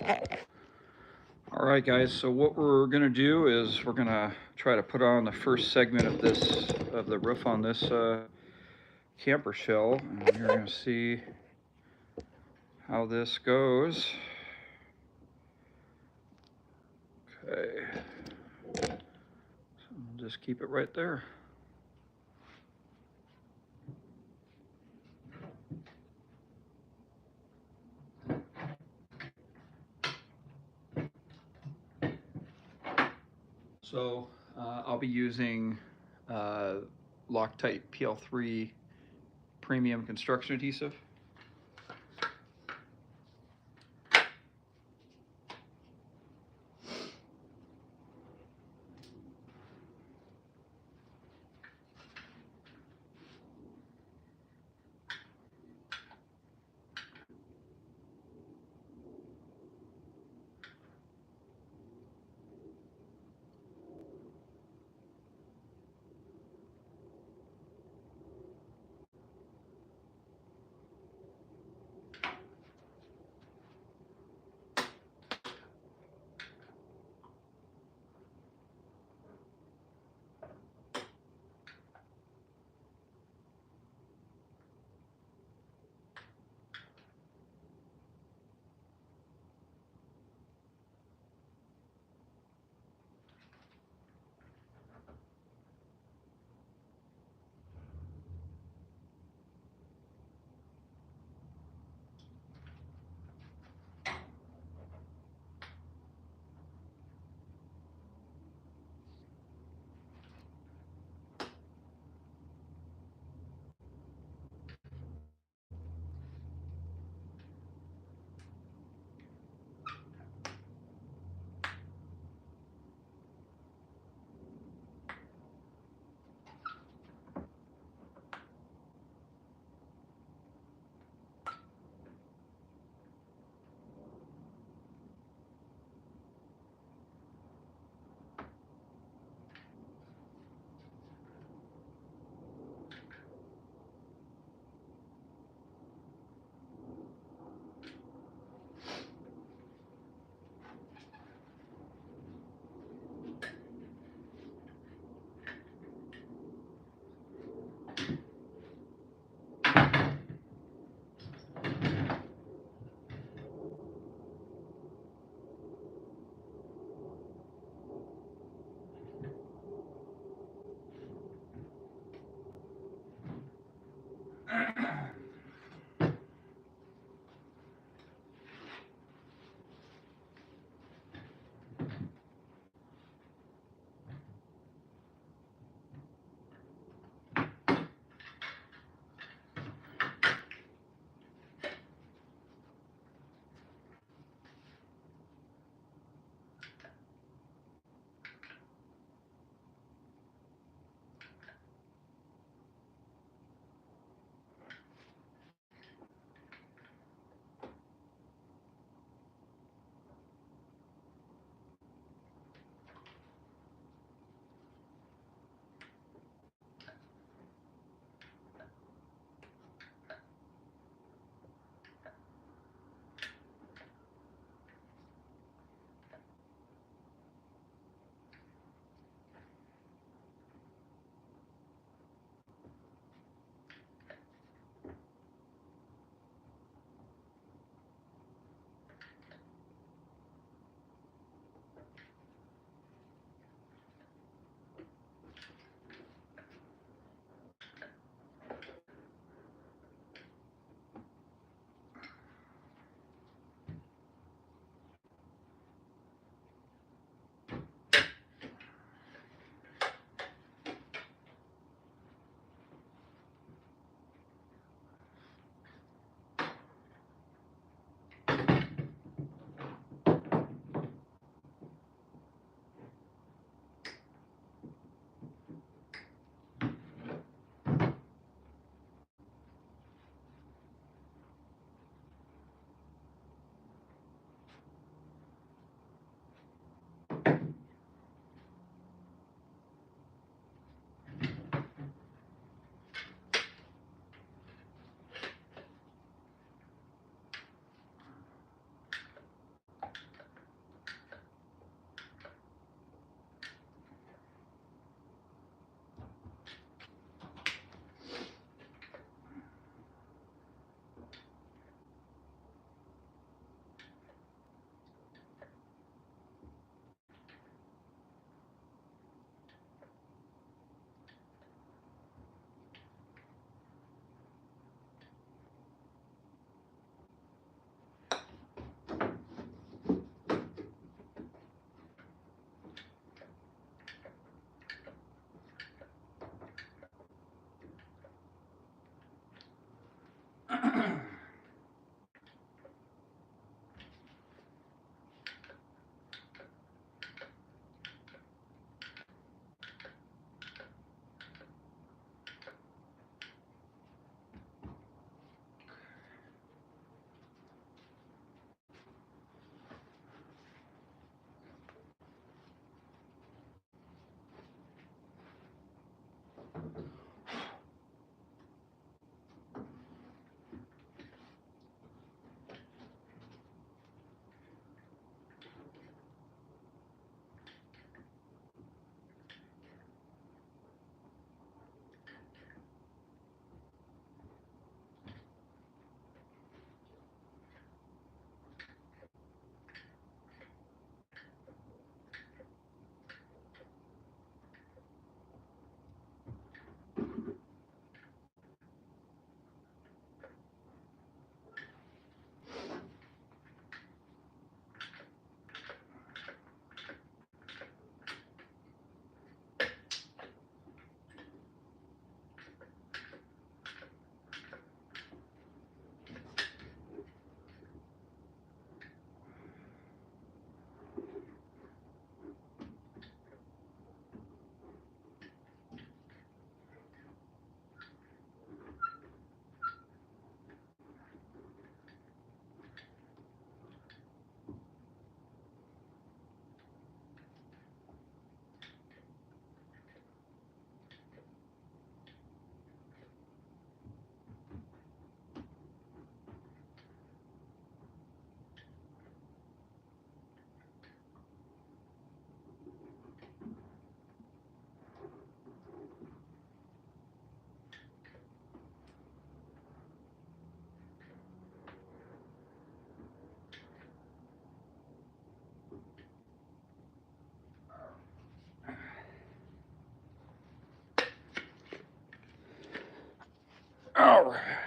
All right, guys, so what we're gonna do is we're gonna try to put on the first segment of the roof on this camper shell, and you're gonna see how this goes. Okay, so we'll just keep it right there. So I'll be using Loctite PL3 premium construction adhesive.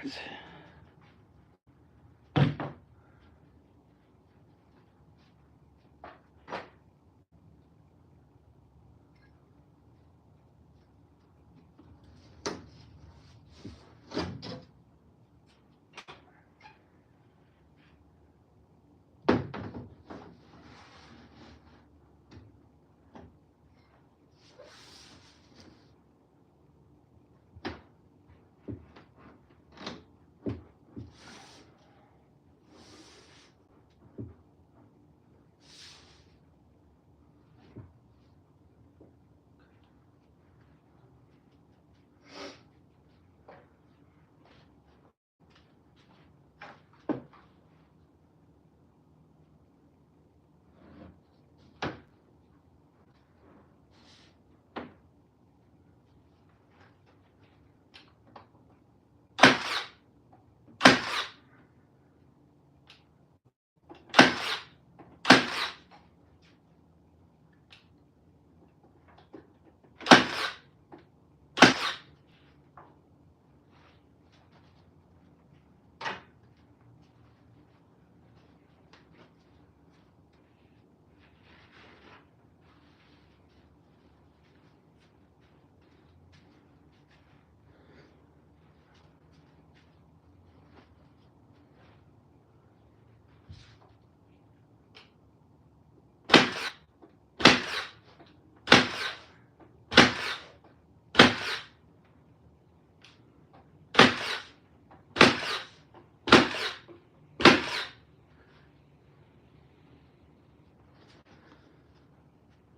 right.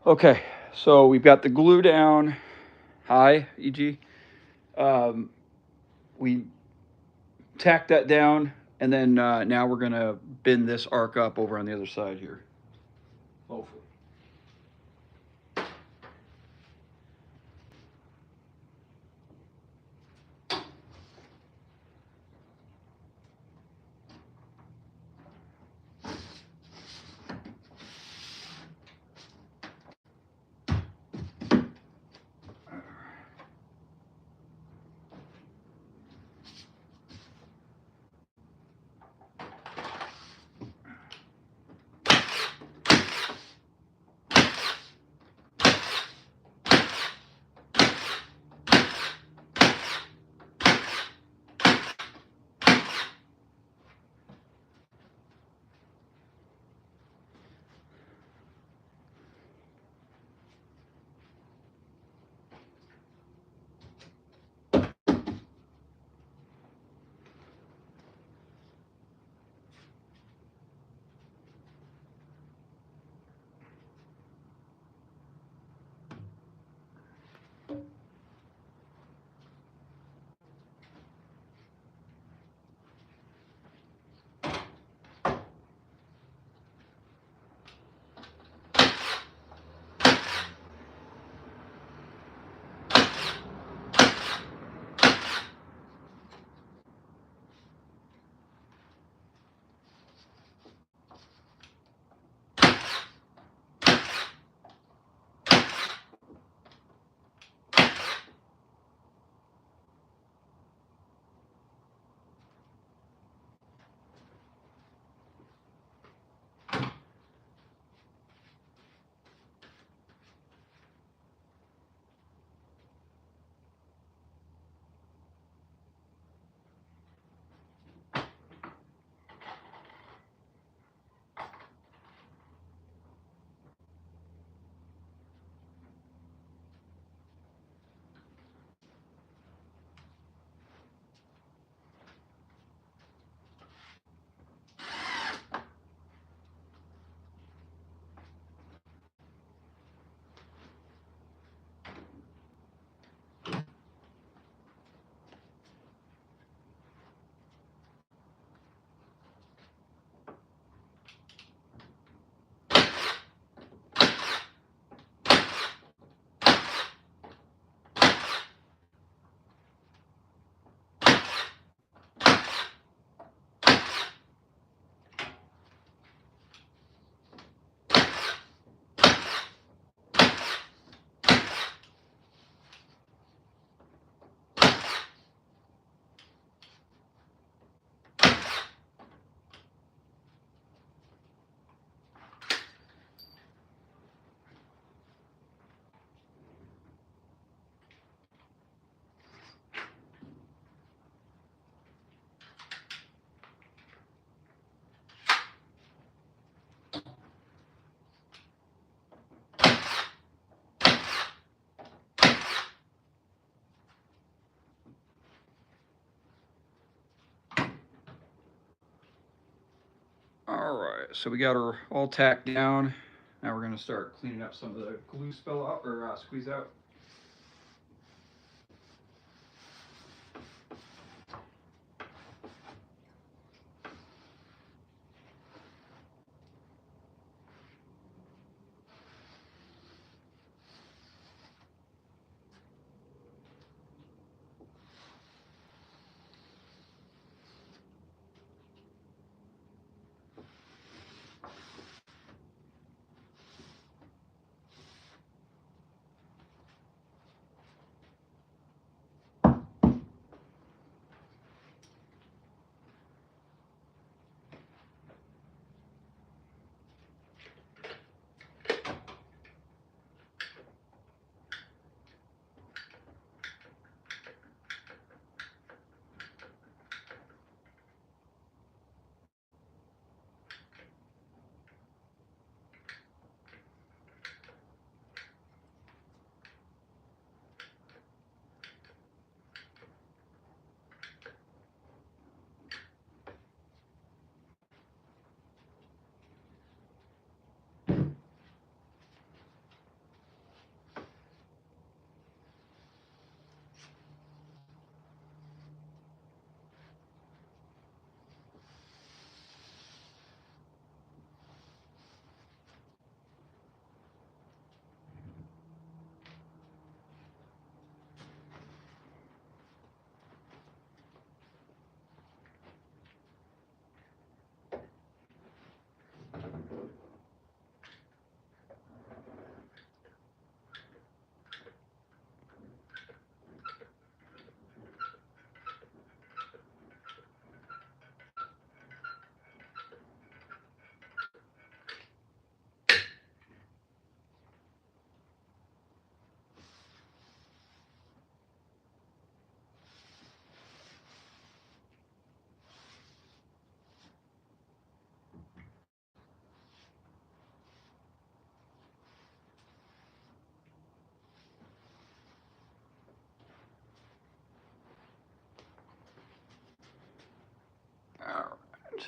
Okay, so we've got the glue down high, e.g. We tack that down, and then now we're going to bend this arc up over on the other side here. Hopefully. All right, so we got her all tacked down. Now we're going to start cleaning up some of the glue spill out or squeeze out. All right.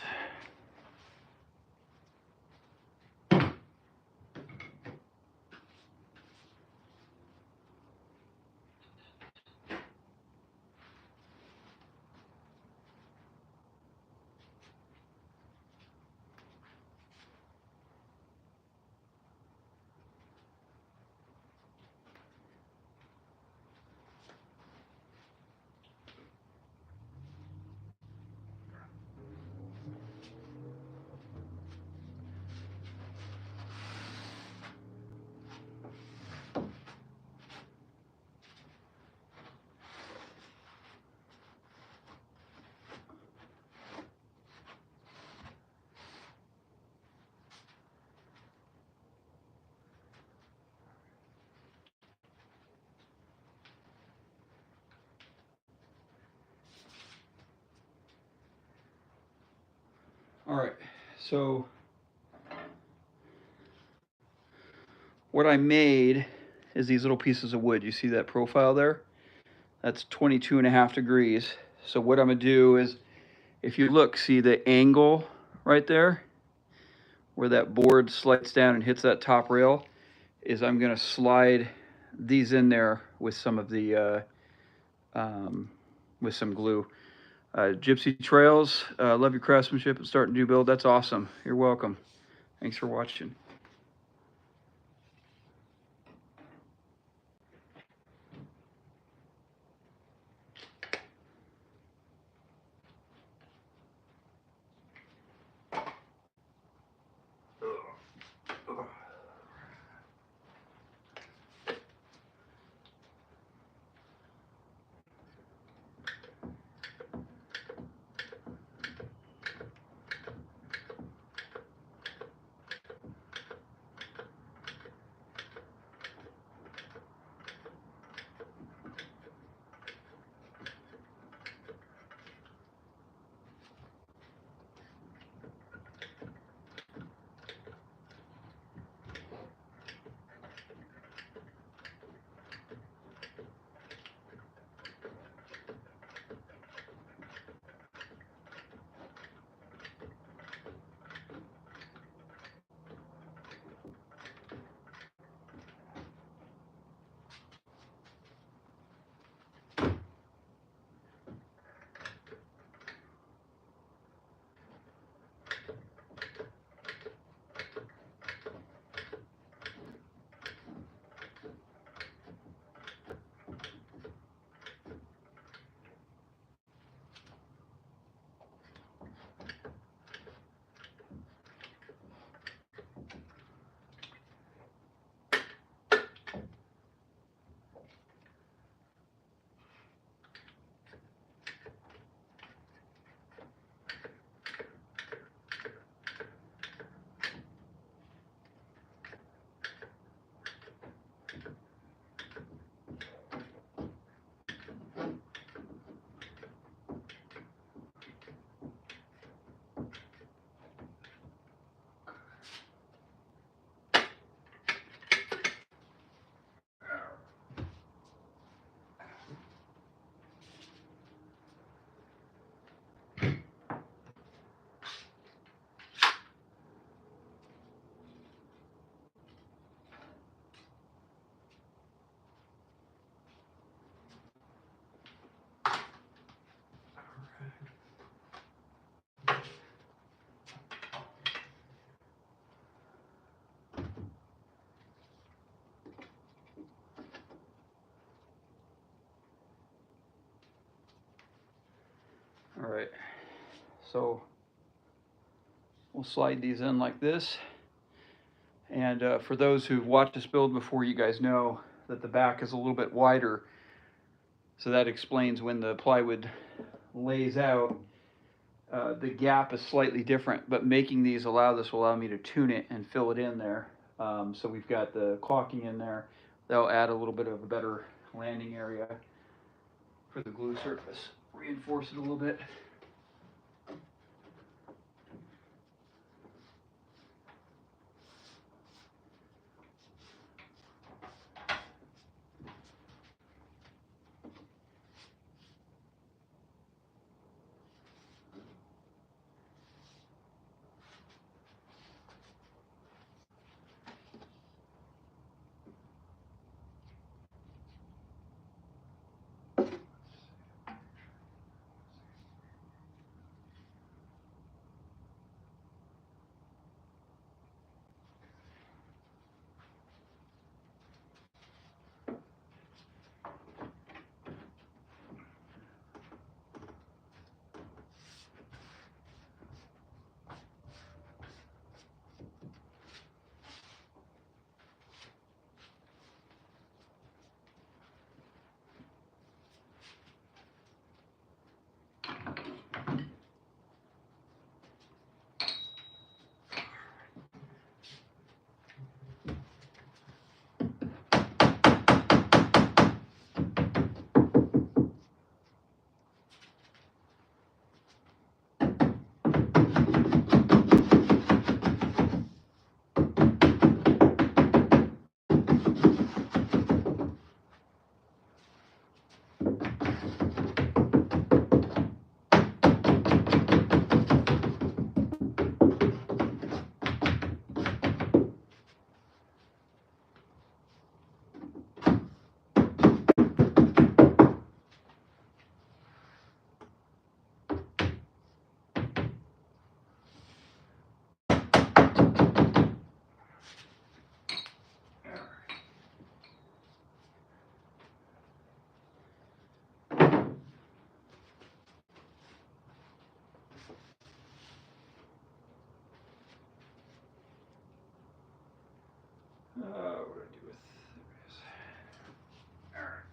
All right, so what I made is these little pieces of wood. You see that profile there? That's 22.5 degrees. So what I'm gonna do is, if you look, see the angle right there, where that board slides down and hits that top rail, is I'm gonna slide these in there with some of the, with some glue. Gypsy Trails, love your craftsmanship and starting new build. That's awesome. You're welcome. Thanks for watching. So we'll slide these in like this. And for those who've watched this build before, you guys know that the back is a little bit wider. So that explains when the plywood lays out, the gap is slightly different, but making these will allow me to tune it and fill it in there. So we've got the caulking in there. That'll add a little bit of a better landing area for the glue surface. Reinforce it a little bit. What do I do with this? All right.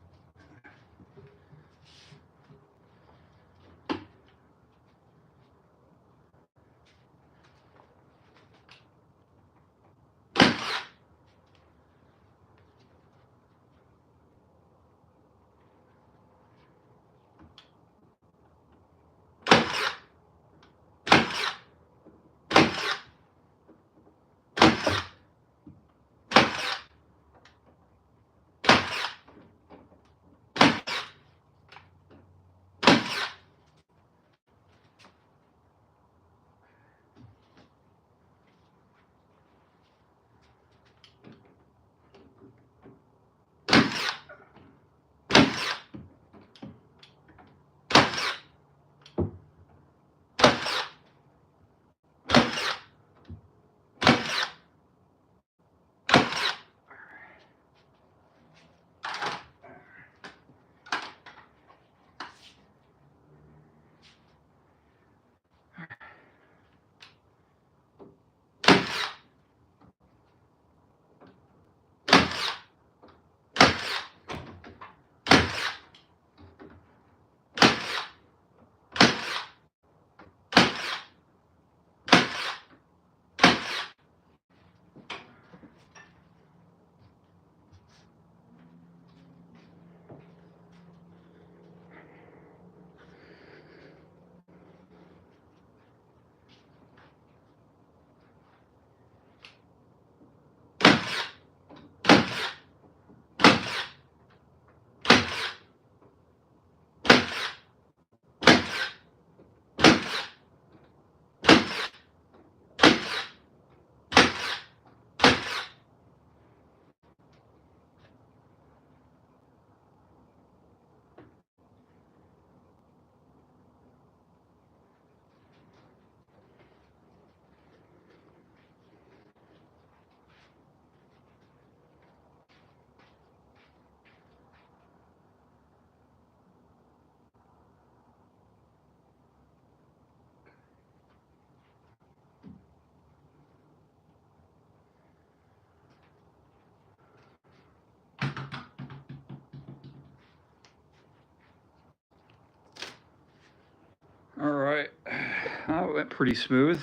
It went pretty smooth.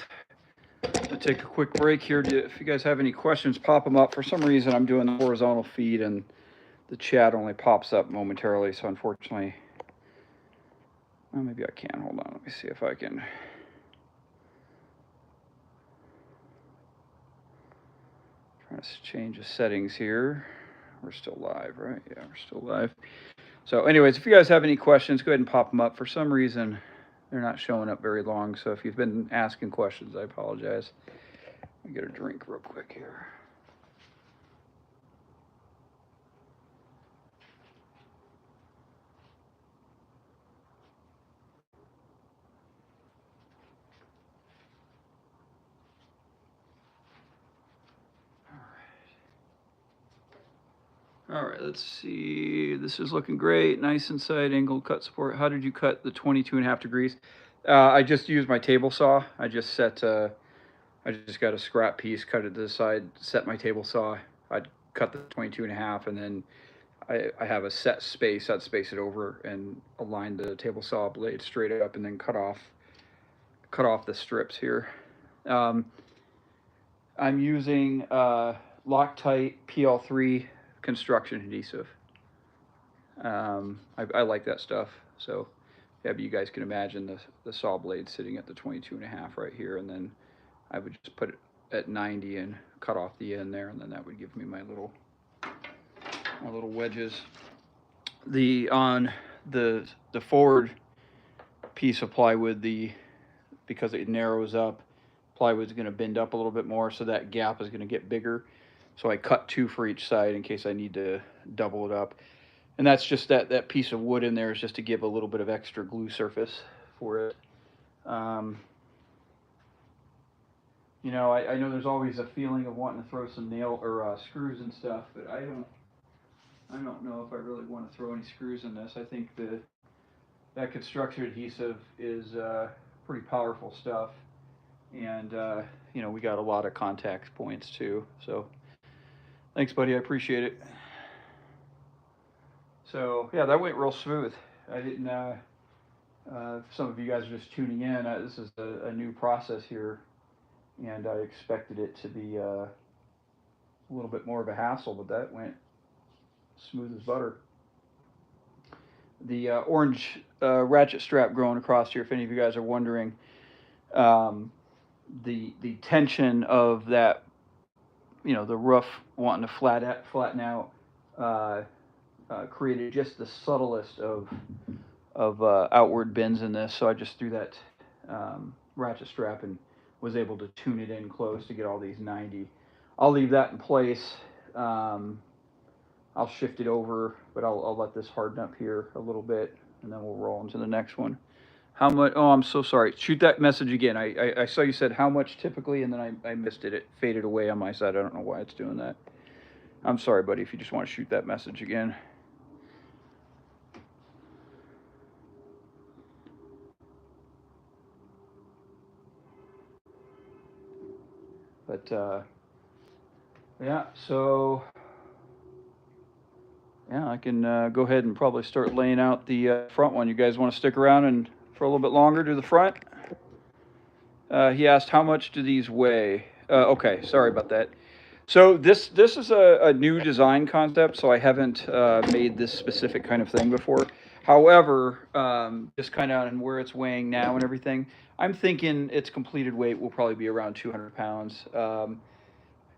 I'll take a quick break here. If you guys have any questions, pop them up. For some reason, I'm doing the horizontal feed and the chat only pops up momentarily. So unfortunately, well, maybe I can. Hold on. Let me see if I can. Trying to change the settings here. We're still live, right? Yeah, we're still live. So anyways, if you guys have any questions, go ahead and pop them up. For some reason, they're not showing up very long. So if you've been asking questions, I apologize. Let me get a drink real quick here. All right, let's see. This is looking great. Nice inside angle cut support. How did you cut the 22.5 degrees? I just used my table saw. I just got a scrap piece, cut it to the side, set my table saw. I'd cut the 22.5, and then I have a set space. I'd space it over and align the table saw blade straight up, and then cut off the strips here. I'm using Loctite PL3 construction adhesive. I like that stuff. So yeah, but you guys can imagine the saw blade sitting at the 22.5 right here, and then I would just put it at 90 and cut off the end there, and then that would give me my little wedges. On the forward piece of plywood, because it narrows up, plywood's going to bend up a little bit more, so that gap is going to get bigger. So I cut 2 for each side in case I need to double it up. And that's just that piece of wood in there is just to give a little bit of extra glue surface for it. You know, I know there's always a feeling of wanting to throw some nail or screws and stuff, but I don't know if I really want to throw any screws in this. I think that construction adhesive is pretty powerful stuff, and you know, we got a lot of contact points too. So thanks, buddy. I appreciate it. So yeah, that went real smooth. I didn't. Some of you guys are just tuning in. This is a new process here, and I expected it to be a little bit more of a hassle, but that went smooth as butter. The orange ratchet strap growing across here, if any of you guys are wondering, the tension of that, you know, the roof wanting to flatten out, created just the subtlest of outward bends in this. So I just threw that ratchet strap and was able to tune it in close to get all these 90. I'll leave that in place. I'll shift it over, but I'll let this harden up here a little bit, and then we'll roll into the next one. How much? Oh, I'm so sorry. Shoot that message again. I saw you said how much typically, and then I missed it. It faded away on my side. I don't know why it's doing that. I'm sorry, buddy, if you just want to shoot that message again. But yeah, so yeah, I can go ahead and probably start laying out the front one. You guys want to stick around and for a little bit longer do the front? He asked, how much do these weigh? Okay, sorry about that. So this is a new design concept, so I haven't made this specific kind of thing before. However, just kind of on where it's weighing now and everything, I'm thinking its completed weight will probably be around 200 pounds.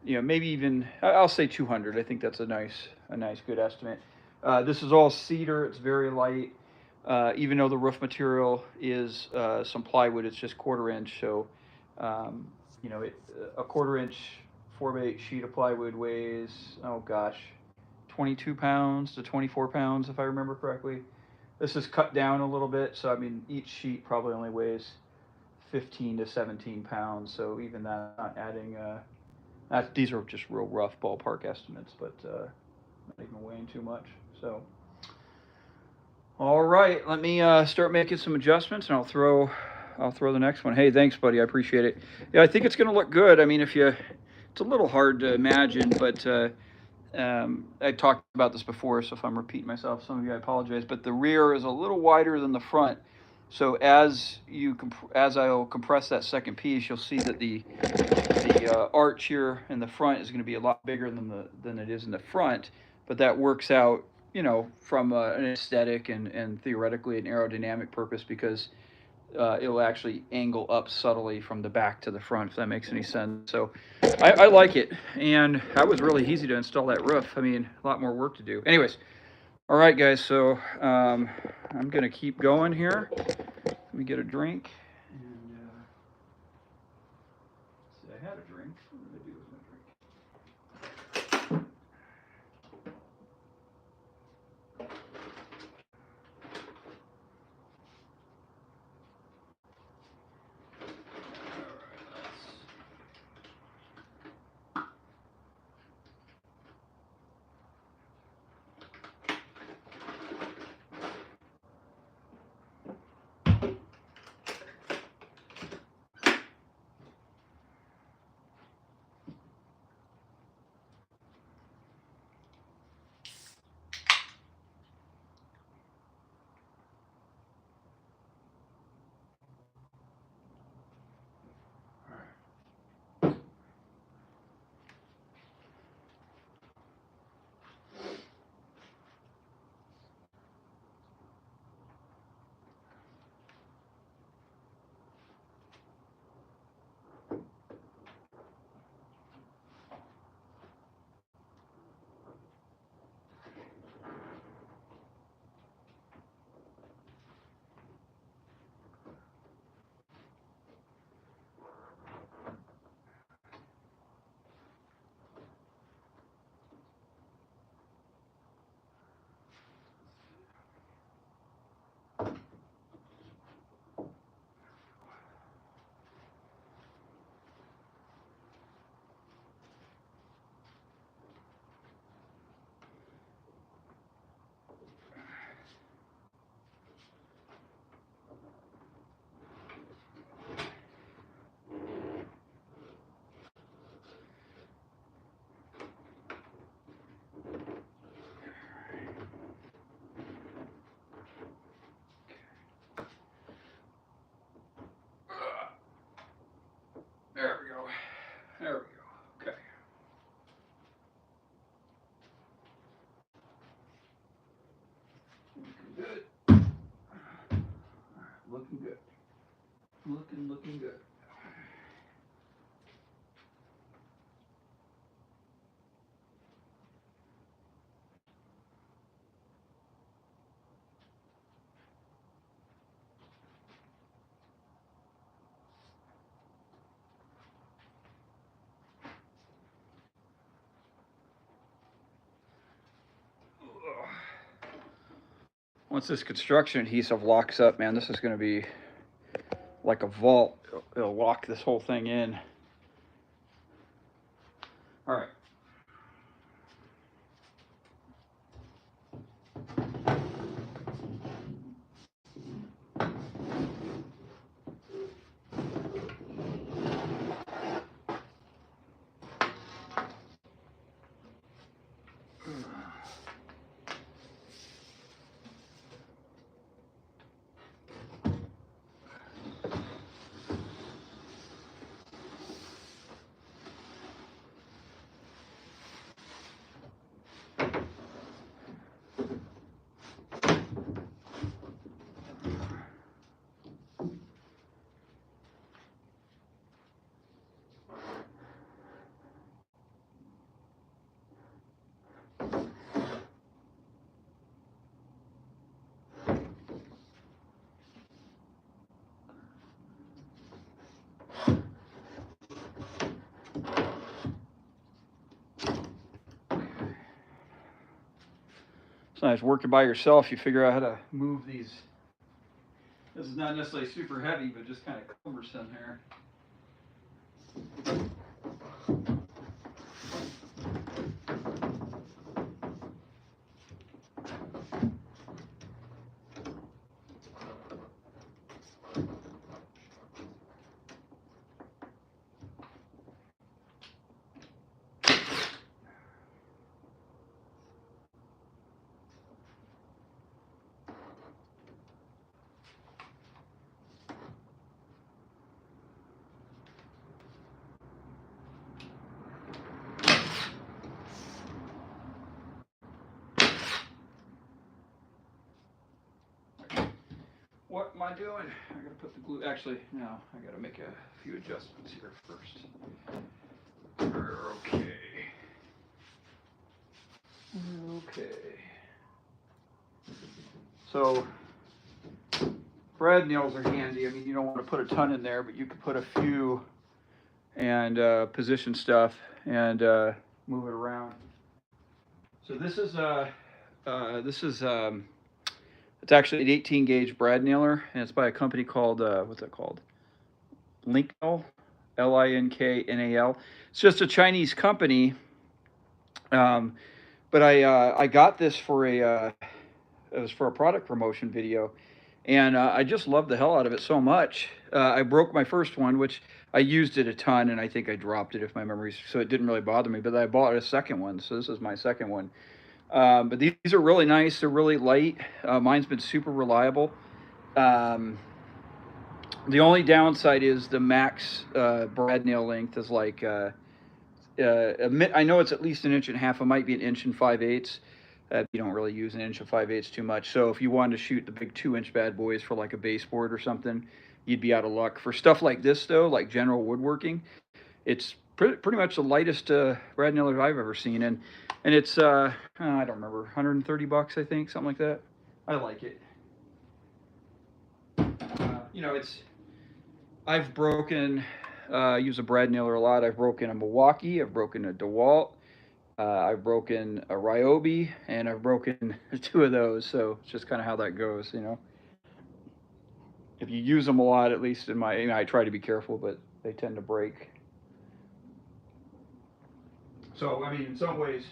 You know, maybe even, I'll say 200. I think that's a nice good estimate. This is all cedar. It's very light. Even though the roof material is some plywood, it's just 1/4 inch. So, you know, a 1/4 inch 4x8 sheet of plywood weighs, oh gosh, 22 pounds to 24 pounds, if I remember correctly. This is cut down a little bit. So, I mean, each sheet probably only weighs 15 to 17 pounds. So even that, not adding, these are just real rough ballpark estimates, but not even weighing too much. So, all right, let me start making some adjustments, and I'll throw the next one. Hey, thanks, buddy. I appreciate it. Yeah, I think it's going to look good. I mean, it's a little hard to imagine, but I talked about this before, so if I'm repeating myself, some of you, I apologize. But the rear is a little wider than the front, So as I'll compress that second piece, you'll see that the arch here in the front is going to be a lot bigger than it is in the front, but that works out, from an aesthetic and theoretically an aerodynamic purpose because it'll actually angle up subtly from the back to the front, if that makes any sense. So I like it, and that was really easy to install that roof. I mean, a lot more work to do. Anyways, all right, guys. So I'm gonna keep going here. Let me get a drink. And see, I had a drink. What did I do with my drink? There we go. There we go. Okay. Looking good. Looking good. Looking good. Once this construction adhesive locks up, man, this is going to be like a vault. It'll lock this whole thing in. All right. It's nice working by yourself. You figure out how to move these. This is not necessarily super heavy, but just kind of cumbersome here. What am I doing? I gotta put the glue. Actually, no. I gotta make a few adjustments here first. Okay. Okay. So brad nails are handy. I mean, you don't want to put a ton in there, but you could put a few and position stuff and move it around. So this is it's actually an 18 gauge brad nailer, and it's by a company called what's it called? Linknal, Linknal. It's just a Chinese company, um, but I got this for it was for a product promotion video, and I just loved the hell out of it so much. I broke my first one, which I used it a ton, and I think I dropped it if my memory's so it didn't really bother me. But I bought a second one, so this is my second one. But these are really nice. They're really light. Mine's been super reliable. Um, the only downside is the max brad nail length is like I know it's at least an inch and a half. It might be an inch and 5/8. You don't really use an inch and 5/8 too much. So if you wanted to shoot the big 2 inch bad boys for like a baseboard or something, you'd be out of luck. For stuff like this though, like general woodworking, it's pretty much the lightest brad nailer I've ever seen, and it's I don't remember, $130 I think, something like that. I like it. You know, it's I've broken use a brad nailer a lot. I've broken a Milwaukee, I've broken a DeWalt, I've broken a Ryobi, and I've broken two of those. So it's just kind of how that goes, you know. If you use them a lot, at least in my, you know, I try to be careful, but they tend to break. So I mean, in some ways,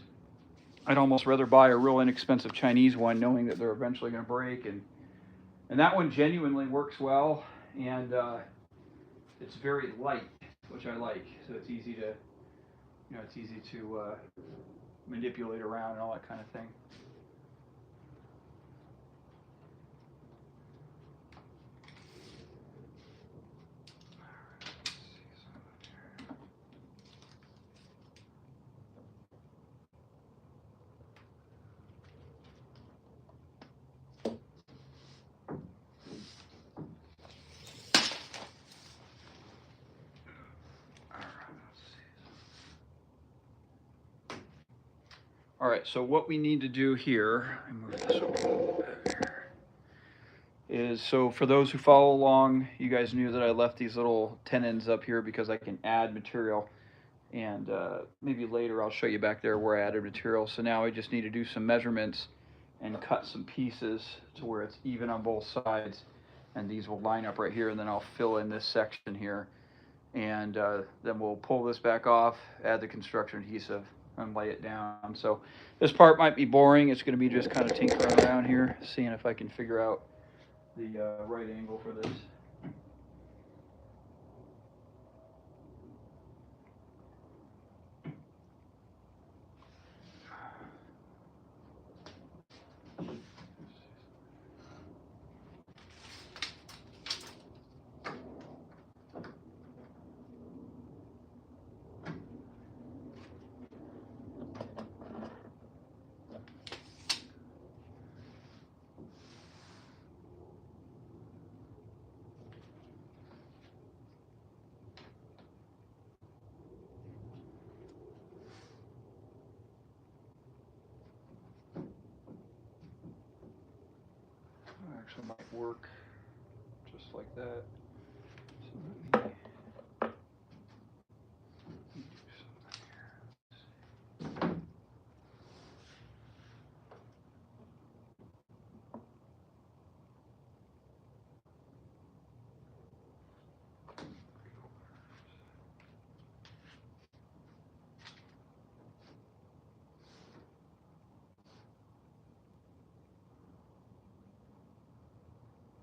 I'd almost rather buy a real inexpensive Chinese one, knowing that they're eventually going to break, and that one genuinely works well, and it's very light, which I like. So it's easy to, you know, it's easy to manipulate around and all that kind of thing. All right, so what we need to do here, I move this over here, is so for those who follow along, you guys knew that I left these little tenons up here because I can add material. And maybe later I'll show you back there where I added material. So now I just need to do some measurements and cut some pieces to where it's even on both sides. And these will line up right here, and then I'll fill in this section here. And then we'll pull this back off, add the construction adhesive, and lay it down. So this part might be boring. It's going to be just kind of tinkering around here, seeing if I can figure out the right angle for this. Actually might work just like that.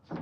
So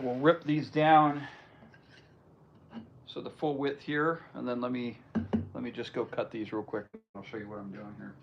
we'll rip these down so the full width here, and then let me just go cut these real quick. I'll show you what I'm doing here.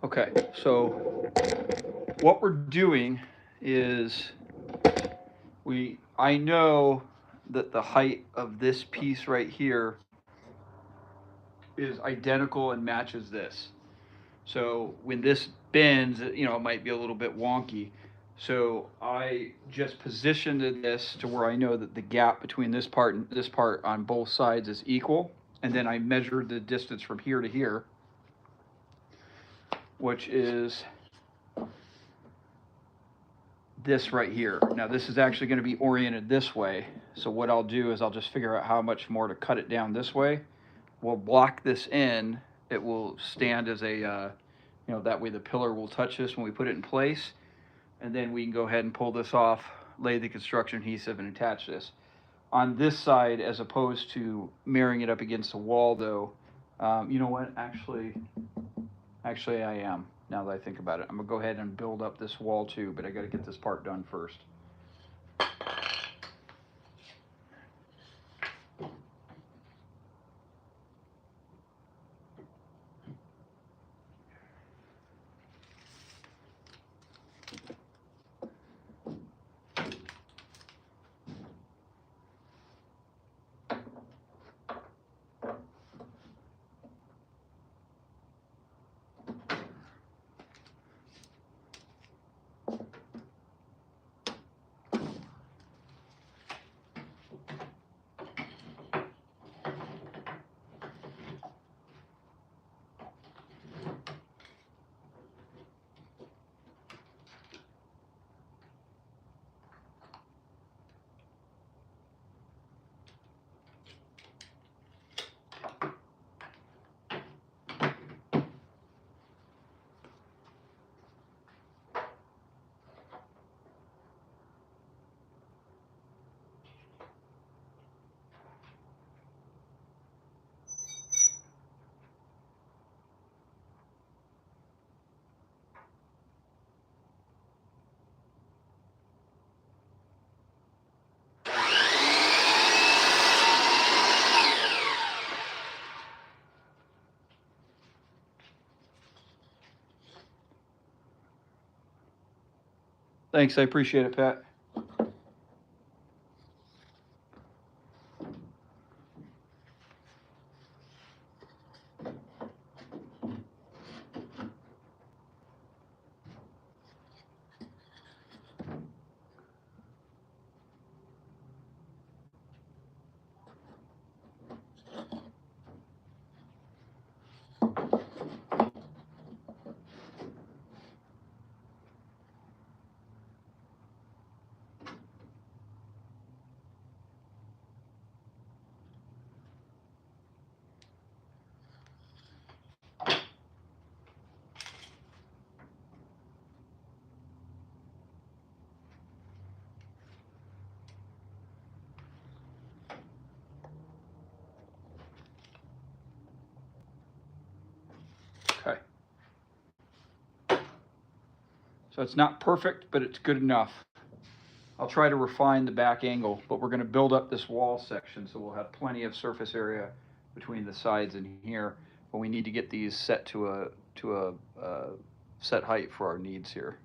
Okay, so what we're doing is I know that the height of this piece right here is identical and matches this. So when this bends, you know, it might be a little bit wonky. So I just positioned this to where I know that the gap between this part and this part on both sides is equal. And then I measured the distance from here to here, which is this right here. Now this is actually going to be oriented this way. So what I'll do is I'll just figure out how much more to cut it down this way. We'll block this in. It will stand as a, you know, that way the pillar will touch this when we put it in place. And then we can go ahead and pull this off, lay the construction adhesive, and attach this. On this side, as opposed to mirroring it up against the wall though, you know what, actually I am, now that I think about it. I'm gonna go ahead and build up this wall too, but I gotta get this part done first. Thanks, I appreciate it, Pat. Okay. So it's not perfect, but it's good enough. I'll try to refine the back angle, but we're going to build up this wall section so we'll have plenty of surface area between the sides and here. But we need to get these set to a set height for our needs here.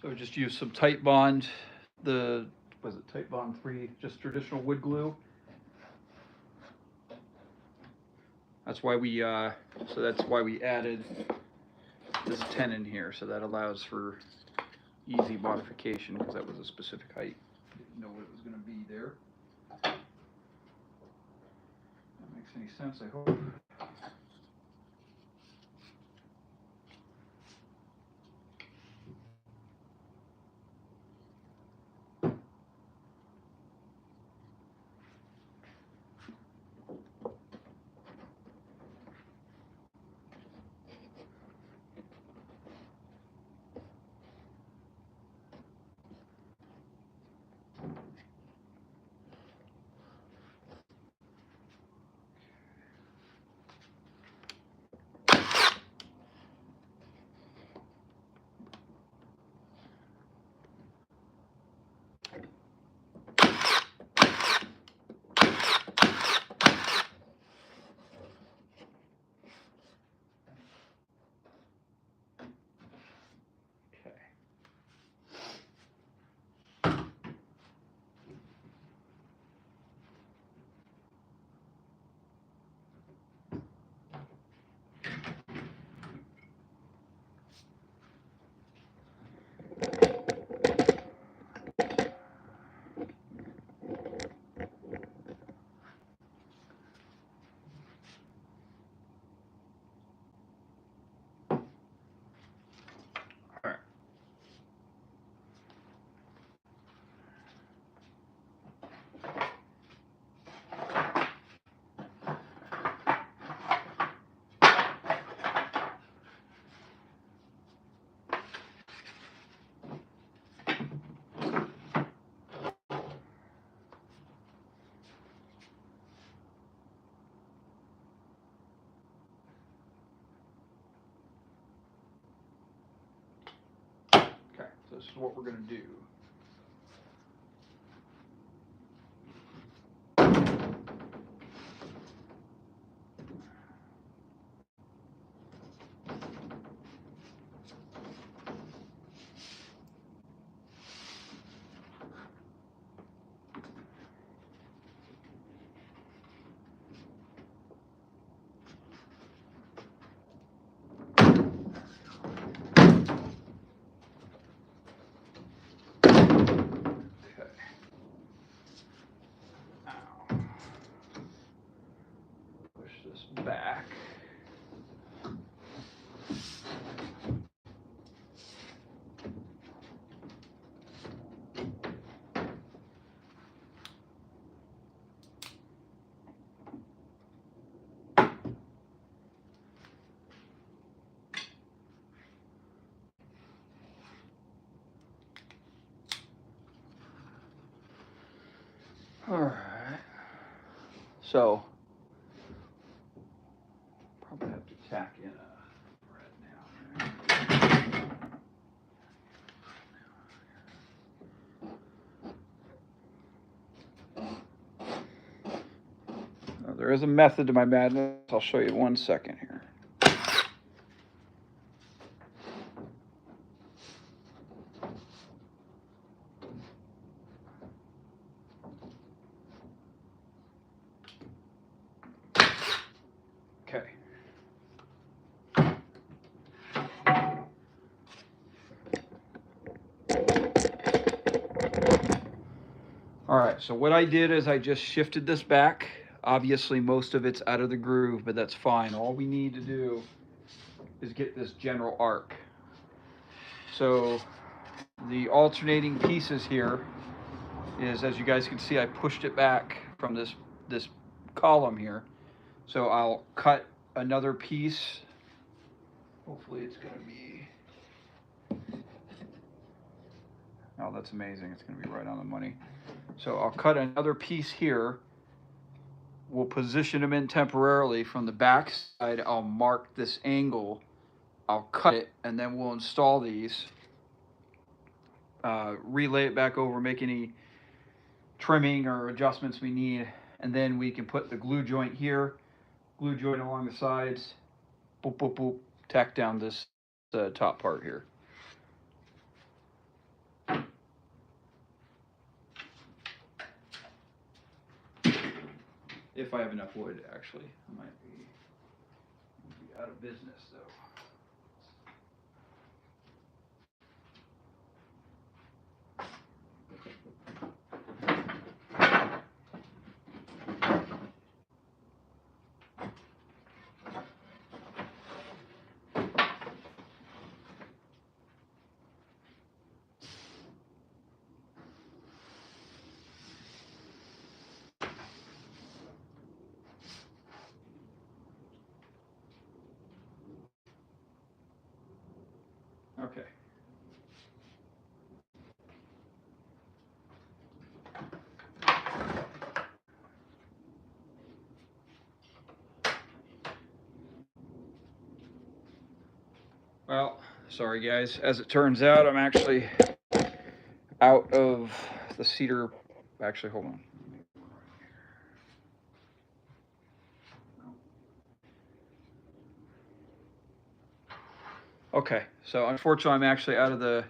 So just use some Tight Bond, was it Tight Bond 3, just traditional wood glue. That's why that's why we added this 10 in here, so that allows for easy modification, because that was a specific height. Didn't know what it was going to be there. That makes any sense, I hope. All right. Okay, so this is what we're going to do. Push this back. All right. So probably have to tack in a thread now. There is a method to my madness. I'll show you 1 second here. Okay. All right, so what I did is I just shifted this back. Obviously, most of it's out of the groove, but that's fine. All we need to do is get this general arc. So the alternating pieces here is, as you guys can see, I pushed it back from this column here. So I'll cut another piece. Hopefully it's going to be, oh, that's amazing. It's going to be right on the money. So I'll cut another piece here. We'll position them in temporarily. From the back side, I'll mark this angle. I'll cut it, and then we'll install these. Relay it back over, make any trimming or adjustments we need, and then we can put the glue joint here, glue joint along the sides, boop, boop, boop, tack down this top part here. if I have enough wood, actually. I might be out of business, though. Okay. Well, sorry guys. As it turns out, I'm actually out of the cedar. Actually, hold on. Okay, so unfortunately, I'm actually out of the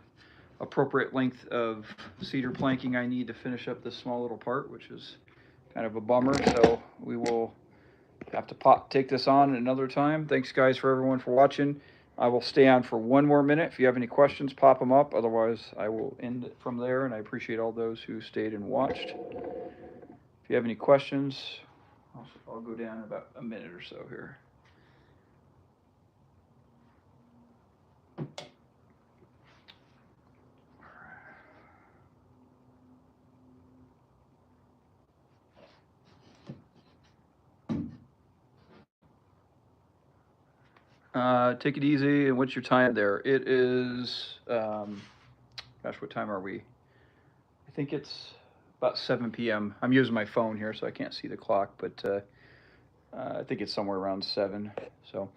appropriate length of cedar planking I need to finish up this small little part, which is kind of a bummer. So we will have to take this on another time. Thanks, guys, for everyone for watching. I will stay on for one more minute. If you have any questions, pop them up. Otherwise, I will end it from there, and I appreciate all those who stayed and watched. If you have any questions, I'll go down about a minute or so here. Take it easy. And what's your time there? It is, gosh, what time are we? I think it's about 7 p.m. I'm using my phone here, so I can't see the clock, but I think it's somewhere around 7. So,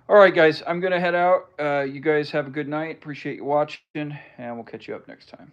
all right, guys, I'm going to head out. You guys have a good night. Appreciate you watching, and we'll catch you up next time.